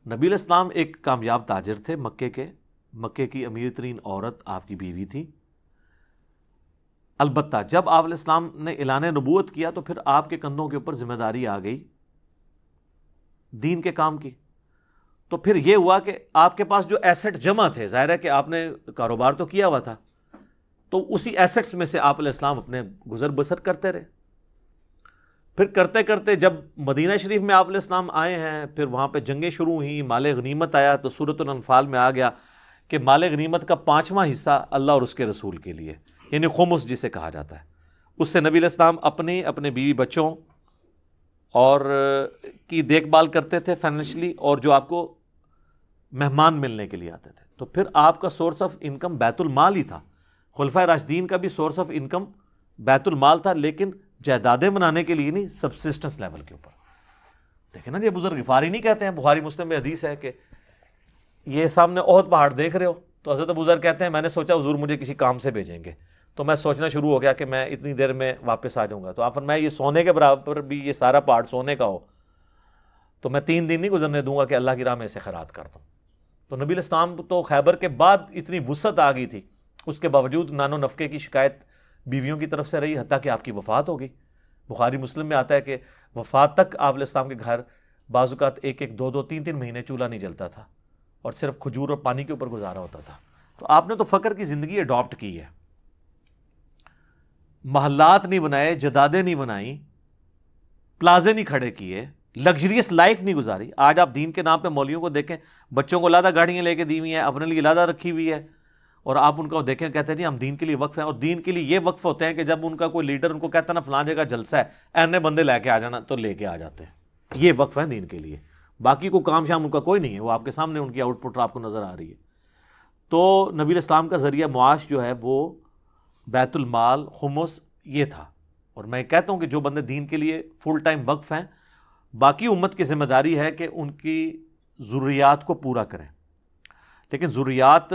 نبی علیہ السلام ایک کامیاب تاجر تھے مکے کی امیر ترین عورت آپ کی بیوی تھی. البتہ جب آپ علیہ السلام نے اعلان نبوت کیا تو پھر آپ کے کندھوں کے اوپر ذمہ داری آ گئی دین کے کام کی. تو پھر یہ ہوا کہ آپ کے پاس جو ایسٹ جمع تھے، ظاہر ہے کہ آپ نے کاروبار تو کیا ہوا تھا، تو اسی ایسٹس میں سے آپ علیہ السلام اپنے گزر بسر کرتے رہے. پھر کرتے کرتے جب مدینہ شریف میں آپ علیہ السلام آئے ہیں، پھر وہاں پہ جنگیں شروع ہوئیں، مال غنیمت آیا، تو سورۃ الانفال میں آ گیا کہ مال غنیمت کا 5واں حصہ اللہ اور اس کے رسول کے لیے، یعنی خمس جسے کہا جاتا ہے. اس سے نبی علیہ السلام اپنے بیوی بچوں اور کی دیکھ بھال کرتے تھے فائنینشلی، اور جو آپ کو مہمان ملنے کے لیے آتے تھے. تو پھر آپ کا سورس آف انکم بیت المال ہی تھا. خلفائے راشدین کا بھی سورس آف انکم بیت المال تھا، لیکن جائیدادیں بنانے کے لیے نہیں، سبسسٹنس لیول کے اوپر. دیکھیں نا، یہ بزرگ غفاری نہیں کہتے ہیں، بخاری مسلم میں حدیث ہے کہ یہ سامنے احد پہاڑ دیکھ رہے ہو، تو حضرت ابو ذر کہتے ہیں میں نے سوچا حضور مجھے کسی کام سے بھیجیں گے، تو میں سوچنا شروع ہو گیا کہ میں اتنی دیر میں واپس آ جاؤں گا. تو آپ فرمایا یہ سونے کے برابر بھی یہ سارا پہاڑ سونے کا ہو تو میں 3 دن نہیں گزرنے دوں گا کہ اللہ کی راہ میں اسے خیرات کر دوں. تو نبی علیہ السلام تو خیبر کے بعد اتنی وسعت آ گئی تھی، اس کے باوجود نان و نفقے کی شکایت بیویوں کی طرف سے رہی، حتیٰ کہ آپ کی وفات ہو گئی. بخاری مسلم میں آتا ہے کہ وفات تک آپ علیہ السلام کے گھر بعض اوقات 1-2 3 مہینے چولہا نہیں جلتا تھا، اور صرف کھجور اور پانی کے اوپر گزارا ہوتا تھا. تو آپ نے تو فقر کی زندگی اڈاپٹ کی ہے، محلات نہیں بنائے، جدادیں نہیں بنائیں، پلازے نہیں کھڑے کیے، لگژریس لائف نہیں گزاری. آج آپ دین کے نام پہ مولویوں کو دیکھیں، بچوں کو علیحدہ گاڑیاں لے کے دی ہوئی ہیں، اپنے لیے علیحدہ رکھی ہوئی ہے، اور آپ ان کو دیکھیں کہتے ہیں جی ہم دین کے لیے وقف ہیں. اور دین کے لیے یہ وقف ہوتے ہیں کہ جب ان کا کوئی لیڈر ان کو کہتا ہے نا فلاں جگہ جلسہ ہے، اینے بندے لے کے آ جانا، تو لے کے آ جاتے ہیں. یہ وقف ہے دین کے لیے، باقی کو کام شام ان کا کوئی نہیں ہے. وہ آپ کے سامنے ان کی آؤٹ پٹ آپ کو نظر آ رہی ہے. تو نبی علیہ السلام کا ذریعہ معاش جو ہے وہ بیت المال، خمس یہ تھا. اور میں کہتا ہوں کہ جو بندے دین کے لیے فل ٹائم وقف ہیں، باقی امت کی ذمہ داری ہے کہ ان کی ضروریات کو پورا کریں. لیکن ضروریات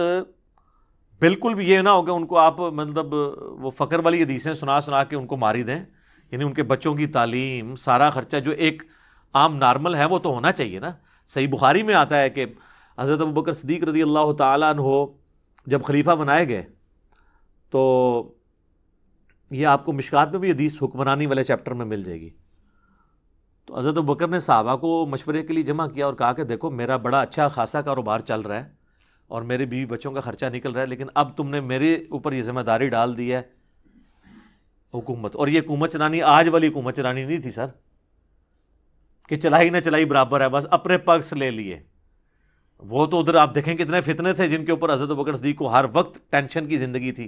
بالکل بھی یہ نہ ہو کہ ان کو آپ مطلب وہ فقر والی حدیثیں سنا کے ان کو ماری دیں. یعنی ان کے بچوں کی تعلیم، سارا خرچہ جو ایک عام نارمل ہے وہ تو ہونا چاہیے نا. صحیح بخاری میں آتا ہے کہ حضرت ابوبکر صدیق رضی اللہ تعالیٰ عنہ جب خلیفہ بنائے گئے، تو یہ آپ کو مشکات میں بھی حدیث حکمرانی والے چیپٹر میں مل جائے گی. تو حضرت ابوبکر نے صحابہ کو مشورے کے لیے جمع کیا اور کہا کہ دیکھو میرا بڑا اچھا خاصا کاروبار چل رہا ہے اور میرے بیوی بچوں کا خرچہ نکل رہا ہے، لیکن اب تم نے میرے اوپر یہ ذمہ داری ڈال دی ہے حکومت. اور یہ حکومت چلانی آج والی حکومت چلانی نہیں تھی سر، کہ چلائی نہ چلائی برابر ہے، بس اپنے پکس لے لیے. وہ تو ادھر آپ دیکھیں کتنے فتنے تھے جن کے اوپر حضرت ابوبکر صدیق کو ہر وقت ٹینشن کی زندگی تھی،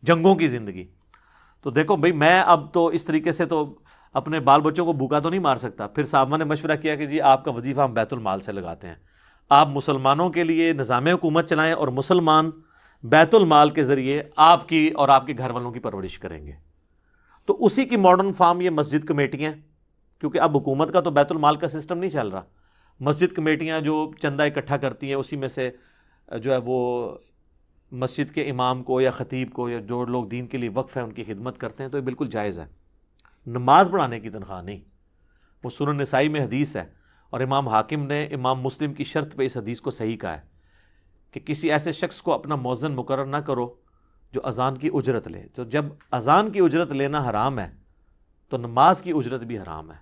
جنگوں کی زندگی. تو دیکھو بھائی میں اب تو اس طریقے سے تو اپنے بال بچوں کو بھوکا تو نہیں مار سکتا. پھر صحابہ نے مشورہ کیا کہ جی آپ کا وظیفہ ہم بیت المال سے لگاتے ہیں، آپ مسلمانوں کے لیے نظام حکومت چلائیں اور مسلمان بیت المال کے ذریعے آپ کی اور آپ کے گھر والوں کی پرورش کریں گے. تو اسی کی ماڈرن فارم یہ مسجد کمیٹیاں، کیونکہ اب حکومت کا تو بیت المال کا سسٹم نہیں چل رہا. مسجد کمیٹیاں جو چندہ اکٹھا کرتی ہیں، اسی میں سے جو ہے وہ مسجد کے امام کو یا خطیب کو یا جو لوگ دین کے لیے وقف ہیں ان کی خدمت کرتے ہیں. تو یہ بالکل جائز ہے. نماز پڑھانے کی تنخواہ نہیں. وہ سنن نسائی میں حدیث ہے، اور امام حاکم نے امام مسلم کی شرط پہ اس حدیث کو صحیح کہا ہے کہ کسی ایسے شخص کو اپنا مؤذن مقرر نہ کرو جو اذان کی اجرت لے. تو جب اذان کی اجرت لینا حرام ہے تو نماز کی اجرت بھی حرام ہے.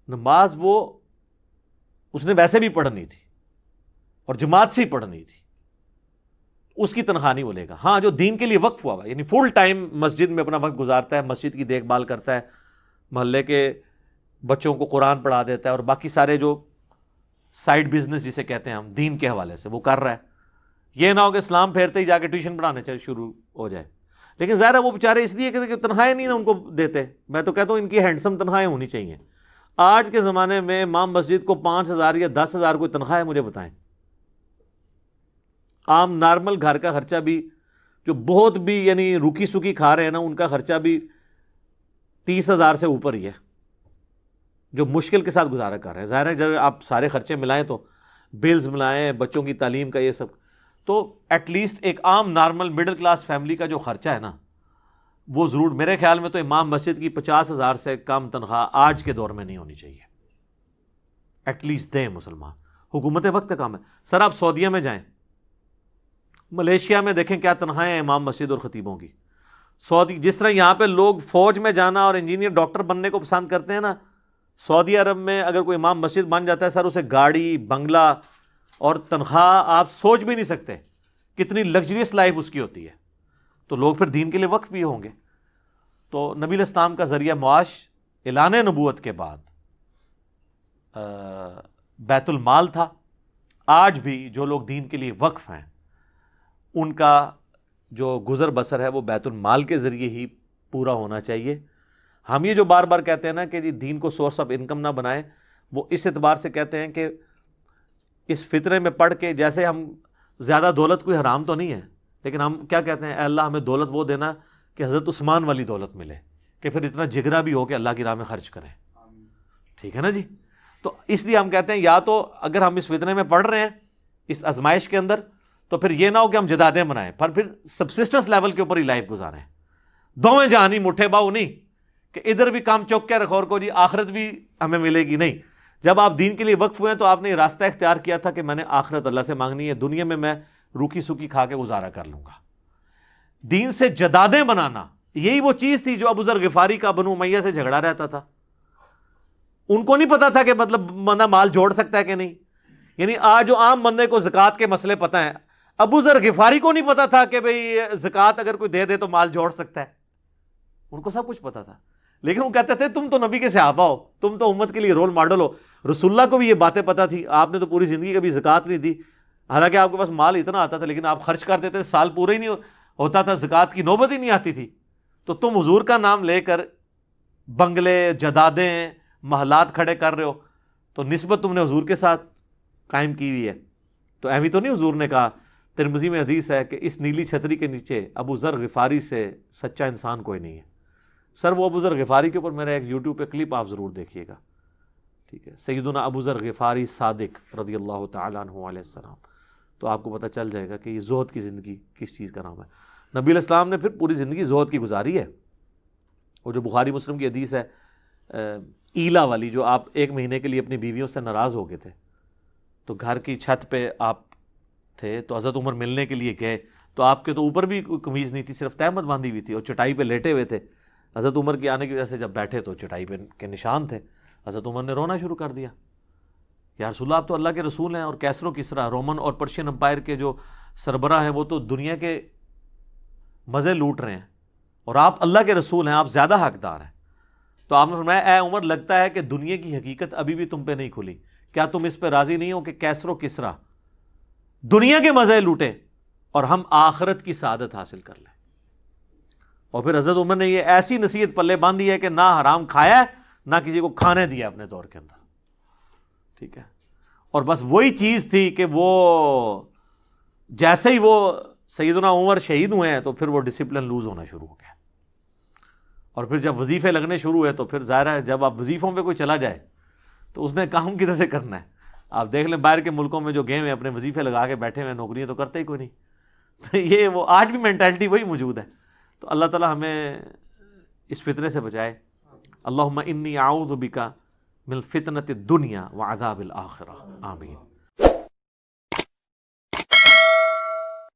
نماز وہ اس نے ویسے بھی پڑھنی تھی اور جماعت سے ہی پڑھنی تھی، اس کی تنخواہ نہیں وہ لے گا. ہاں جو دین کے لیے وقف ہوا یعنی فل ٹائم مسجد میں اپنا وقت گزارتا ہے، مسجد کی دیکھ بھال کرتا ہے، محلے کے بچوں کو قرآن پڑھا دیتا ہے، اور باقی سارے جو سائیڈ بزنس جسے کہتے ہیں ہم دین کے حوالے سے وہ کر رہا ہے. یہ نہ ہو کہ اسلام پھیرتے ہی جا کے ٹیوشن پڑھانے شروع ہو جائے. لیکن ظاہر ہے وہ بیچارے اس لیے کہ تنخواہیں نہیں نا ان کو دیتے. میں تو کہتا ہوں ان کی ہینڈسم تنخواہیں ہونی چاہیے. آج کے زمانے میں امام مسجد کو 5,000 یا 10,000 کوئی تنخواہ ہے مجھے بتائیں. عام نارمل گھر کا خرچہ بھی جو بہت بھی یعنی روکی سوکی کھا رہے ہیں نا، ان کا خرچہ بھی 30,000 سے اوپر ہی ہے جو مشکل کے ساتھ گزارا کر رہے ہیں. ظاہر ہے جب آپ سارے خرچے ملائیں تو بلز ملائیں، بچوں کی تعلیم کا یہ سب، تو ایٹ لیسٹ ایک عام نارمل مڈل کلاس فیملی کا جو خرچہ ہے نا وہ ضرور میرے خیال میں تو امام مسجد کی 50,000 سے کم تنخواہ آج کے دور میں نہیں ہونی چاہیے. ایٹ لیسٹ دیں مسلمان. حکومت وقت کا کام ہے. سر آپ سعودیہ میں جائیں, ملیشیا میں دیکھیں کیا تنخواہیں ہیں امام مسجد اور خطیبوں کی. سعودی جس طرح یہاں پہ لوگ فوج میں جانا اور انجینئر ڈاکٹر بننے کو پسند کرتے ہیں نا, سعودی عرب میں اگر کوئی امام مسجد بن جاتا ہے سر, اسے گاڑی, بنگلہ اور تنخواہ آپ سوچ بھی نہیں سکتے کتنی لگژریس لائف اس کی ہوتی ہے. تو لوگ پھر دین کے لیے وقف بھی ہوں گے. تو نبی علیہ السلام کا ذریعہ معاش اعلان نبوت کے بعد بیت المال تھا. آج بھی جو لوگ دین کے لیے وقف ہیں ان کا جو گزر بسر ہے وہ بیت المال کے ذریعے ہی پورا ہونا چاہیے. ہم یہ جو بار بار کہتے ہیں نا کہ جی دین کو سورس آف انکم نہ بنائیں, وہ اس اعتبار سے کہتے ہیں کہ اس فطرے میں پڑھ کے, جیسے ہم زیادہ دولت کوئی حرام تو نہیں ہے, لیکن ہم کیا کہتے ہیں, اے اللہ ہمیں دولت وہ دینا کہ حضرت عثمان والی دولت ملے, کہ پھر اتنا جگرا بھی ہو کہ اللہ کی راہ میں خرچ کریں. ٹھیک ہے نا جی. تو اس لیے ہم کہتے ہیں یا تو اگر ہم اس فتنے میں پڑھ رہے ہیں اس آزمائش کے اندر, تو پھر یہ نہ ہو کہ ہم جدادیں بنائیں, پر پھر سبسسٹنس لیول کے اوپر ہی لائف گزاریں. دوویں جہانی مٹھے باؤ نہیں کہ ادھر بھی کام چوک کے رکھو اور کو جی آخرت بھی ہمیں ملے گی. نہیں, جب آپ دین کے لیے وقف ہوئے تو آپ نے یہ راستہ اختیار کیا تھا کہ میں نے آخرت اللہ سے مانگنی ہے, دنیا میں روکھی سوکھی کھا کے گزارا کر لوں گا. دین سے جدادیں بنانا یہی وہ چیز تھی جو ابو ذر غفاری کا بنو امیہ سے جھگڑا رہتا تھا. ان کو نہیں پتا تھا کہ مطلب بندہ مال جوڑ سکتا ہے کہ نہیں. یعنی آج جو عام بندے کو زکوٰۃ کے مسئلے پتہ ہیں, ابو ذر غفاری کو نہیں پتا تھا کہ بھئی زکوٰۃ اگر کوئی دے دے تو مال جوڑ سکتا ہے. ان کو سب کچھ پتا تھا, لیکن وہ کہتے تھے تم تو نبی کے صحابہ ہو, تم تو امت کے لیے رول ماڈل ہو. رسول اللہ کو بھی یہ باتیں پتہ تھی, آپ نے تو پوری زندگی کبھی زکوٰۃ نہیں دی, حالانکہ آپ کے پاس مال اتنا آتا تھا, لیکن آپ خرچ کر دیتے تھے, سال پورے ہی نہیں ہوتا تھا, زکوٰۃ کی نوبت ہی نہیں آتی تھی. تو تم حضور کا نام لے کر بنگلے, جدادیں, محلات کھڑے کر رہے ہو, تو نسبت تم نے حضور کے ساتھ قائم کی ہوئی ہے. تو ایویں تو نہیں حضور نے کہا, ترمذی میں حدیث ہے کہ اس نیلی چھتری کے نیچے ابو ذر غفاری سے سچا انسان کوئی نہیں ہے. سر وہ ابو ذر غفاری کے اوپر میرا ایک یوٹیوب پہ کلپ آپ ضرور دیکھیے گا, ٹھیک ہے, سیدنا ابو ذر غفاری صادق رضی اللہ تعالیٰ عنہ علیہ السلام. تو آپ کو پتہ چل جائے گا کہ یہ زہد کی زندگی کس چیز کا نام ہے. نبی علیہ السلام نے پھر پوری زندگی زہد کی گزاری ہے. وہ جو بخاری مسلم کی حدیث ہے ایلا والی, جو آپ 1 مہینے کے لیے اپنی بیویوں سے ناراض ہو گئے تھے, تو گھر کی چھت پہ آپ تھے, تو حضرت عمر ملنے کے لیے گئے, تو آپ کے تو اوپر بھی کوئی قمیض نہیں تھی, صرف تہمت باندھی ہوئی تھی اور چٹائی پہ لیٹے ہوئے تھے. حضرت عمر کے آنے کی وجہ سے جب بیٹھے تو چٹائی پہ کے نشان تھے. حضرت عمر نے رونا شروع کر دیا, یا رسول اللہ آپ تو اللہ کے رسول ہیں, اور کیسر و کسریٰ رومن اور پرشین امپائر کے جو سربراہ ہیں وہ تو دنیا کے مزے لوٹ رہے ہیں, اور آپ اللہ کے رسول ہیں, آپ زیادہ حقدار ہیں. تو آپ نے فرمایا اے عمر, لگتا ہے کہ دنیا کی حقیقت ابھی بھی تم پہ نہیں کھلی, کیا تم اس پہ راضی نہیں ہو کہ کیسر و کسریٰ دنیا کے مزے لوٹیں اور ہم آخرت کی سعادت حاصل کر لیں. اور پھر حضرت عمر نے یہ ایسی نصیحت پلے باندھی ہے کہ نہ حرام کھایا ہے نہ کسی کو کھانے دیا اپنے دور کے اندر, ٹھیک ہے. اور بس وہی چیز تھی کہ وہ جیسے ہی وہ سیدنا عمر شہید ہوئے ہیں تو پھر وہ ڈسپلن لوز ہونا شروع ہو گیا. اور پھر جب وظیفے لگنے شروع ہوئے تو پھر ظاہر ہے جب آپ وظیفوں پہ کوئی چلا جائے تو اس نے کام کدھر سے کرنا ہے. آپ دیکھ لیں باہر کے ملکوں میں جو گئے ہیں اپنے وظیفے لگا کے بیٹھے ہوئے, نوکریاں تو کرتے ہی کوئی نہیں. تو یہ وہ آج بھی مینٹالٹی وہی موجود ہے. تو اللہ تعالی ہمیں اس فتنے سے بچائے. اللہم انی اعوذ بک من فتنۃ الدنیا وعذاب الآخرہ, آمین.